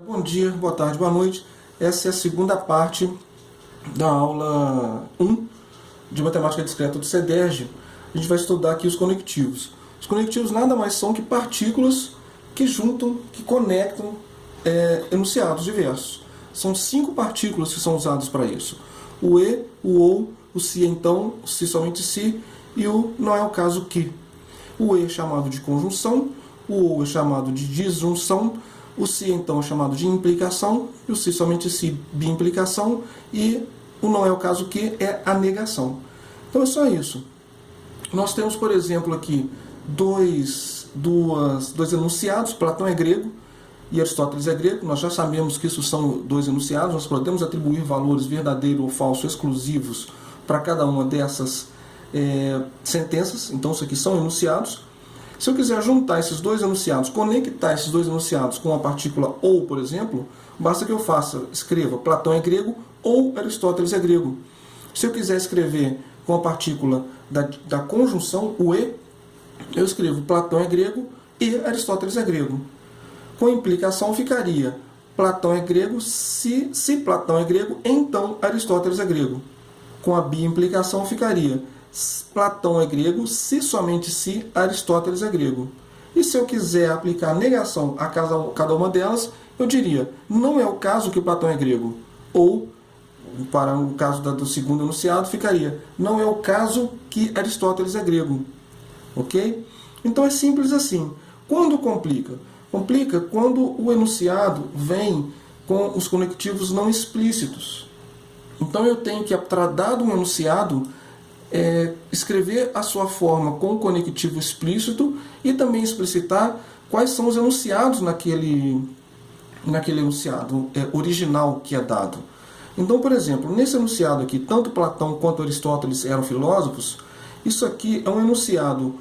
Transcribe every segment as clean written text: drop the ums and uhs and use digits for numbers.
Bom dia, boa tarde, boa noite. Essa é a segunda parte da aula 1 de Matemática Discreta do CEDERJ. A gente vai estudar aqui os conectivos. Os conectivos nada mais são que partículas que juntam, que conectam enunciados diversos. São 5 partículas que são usadas para isso. O e, o ou, o se então, o se somente se e o não é o caso que. O e é chamado de conjunção, o ou é chamado de disjunção, o se então é chamado de implicação, e o se somente se biimplicação, e o não é o caso que é a negação. Então é só isso. Nós temos, por exemplo, aqui dois enunciados. Platão é grego e Aristóteles é grego. Nós já sabemos que isso são dois enunciados. Nós podemos atribuir valores verdadeiro ou falso exclusivos para cada uma dessas sentenças. Então isso aqui são enunciados. Se eu quiser juntar esses dois enunciados, conectar esses dois enunciados com a partícula ou, por exemplo, basta que eu escreva Platão é grego ou Aristóteles é grego. Se eu quiser escrever com a partícula da conjunção, o e, eu escrevo Platão é grego e Aristóteles é grego. Com implicação ficaria Platão é grego, se Platão é grego, então Aristóteles é grego. Com a biimplicação ficaria Platão é grego, se somente se Aristóteles é grego. E se eu quiser aplicar negação a cada uma delas, eu diria, não é o caso que Platão é grego. Ou, para o caso do segundo enunciado, ficaria, não é o caso que Aristóteles é grego. Ok? Então é simples assim. Quando complica? Complica quando o enunciado vem com os conectivos não explícitos. Então eu tenho que, dado um enunciado, escrever a sua forma com o conectivo explícito e também explicitar quais são os enunciados naquele enunciado original que é dado. Então, por exemplo, nesse enunciado aqui, tanto Platão quanto Aristóteles eram filósofos. Isso aqui é um enunciado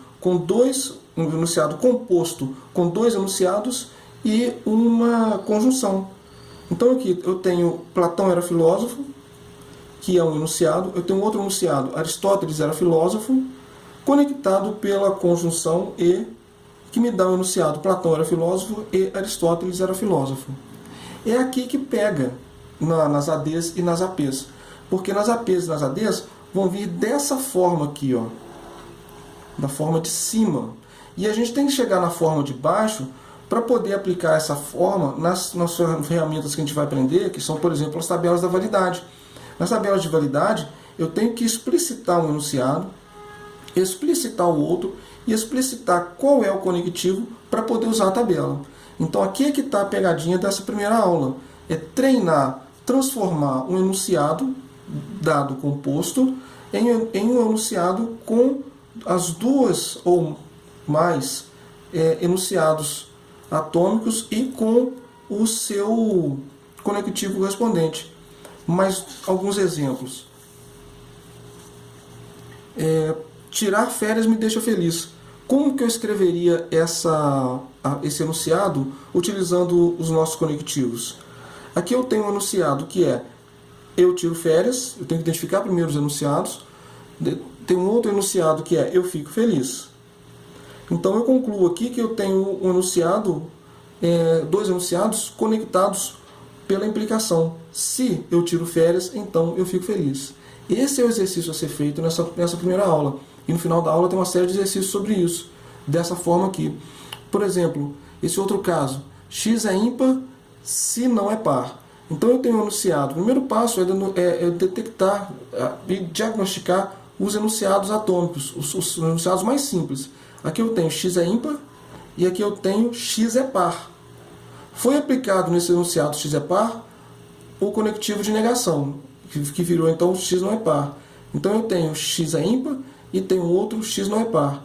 um enunciado composto com dois enunciados e uma conjunção. Então aqui eu tenho Platão era filósofo, que é um enunciado. Eu tenho outro enunciado, Aristóteles era filósofo, conectado pela conjunção e, que me dá o enunciado Platão era filósofo e Aristóteles era filósofo. É aqui que pega nas ADs e nas APs, porque nas APs e nas ADs vão vir dessa forma aqui, ó, da forma de cima. E a gente tem que chegar na forma de baixo para poder aplicar essa forma nas ferramentas que a gente vai aprender, que são, por exemplo, as tabelas da validade. Nas tabelas de validade, eu tenho que explicitar um enunciado, explicitar o outro e explicitar qual é o conectivo para poder usar a tabela. Então aqui é que está a pegadinha dessa primeira aula. É treinar, transformar um enunciado dado composto em um enunciado com as duas ou mais enunciados atômicos e com o seu conectivo correspondente. Mais alguns exemplos. Tirar férias me deixa feliz. Como que eu escreveria esse enunciado utilizando os nossos conectivos? Aqui eu tenho um enunciado que é eu tiro férias. Eu tenho que identificar primeiro os enunciados. Tem um outro enunciado que é eu fico feliz. Então eu concluo aqui que eu tenho um enunciado, dois enunciados conectados pela implicação. Se eu tiro férias, então eu fico feliz. Esse é o exercício a ser feito nessa primeira aula. E no final da aula tem uma série de exercícios sobre isso. Dessa forma aqui. Por exemplo, esse outro caso. X é ímpar se não é par. Então eu tenho um enunciado. O primeiro passo é detectar e diagnosticar os enunciados atômicos, os enunciados mais simples. Aqui eu tenho X é ímpar e aqui eu tenho X é par. Foi aplicado nesse enunciado X é par o conectivo de negação, que virou então X não é par. Então eu tenho X é ímpar e tenho outro X não é par.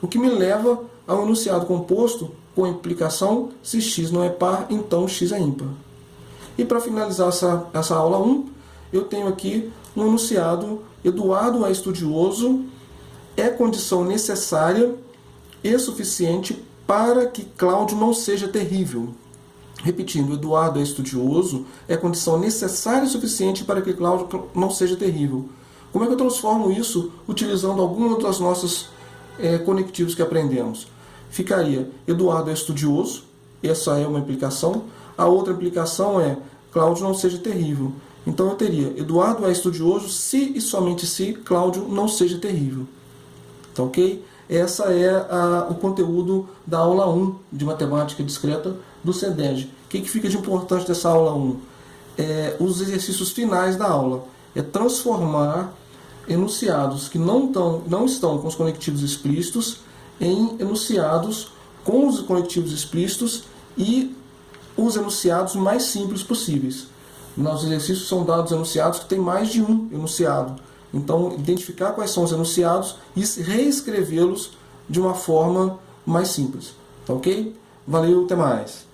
O que me leva ao enunciado composto com implicação, se X não é par, então X é ímpar. E para finalizar essa aula 1, eu tenho aqui um enunciado: Eduardo é estudioso, é condição necessária e suficiente para que Cláudio não seja terrível. Repetindo, Eduardo é estudioso, é condição necessária e suficiente para que Cláudio não seja terrível. Como é que eu transformo isso utilizando alguma das nossas conectivos que aprendemos? Ficaria, Eduardo é estudioso, essa é uma implicação. A outra implicação é Cláudio não seja terrível. Então eu teria Eduardo é estudioso se e somente se Cláudio não seja terrível. Tá ok? Essa é o conteúdo da aula 1 de Matemática Discreta do CEDERJ. O que fica de importante dessa aula 1? Os exercícios finais da aula. É transformar enunciados que não estão com os conectivos explícitos em enunciados com os conectivos explícitos e os enunciados mais simples possíveis. Nos exercícios são dados enunciados que têm mais de um enunciado. Então, identificar quais são os enunciados e reescrevê-los de uma forma mais simples. Tá ok? Valeu, até mais!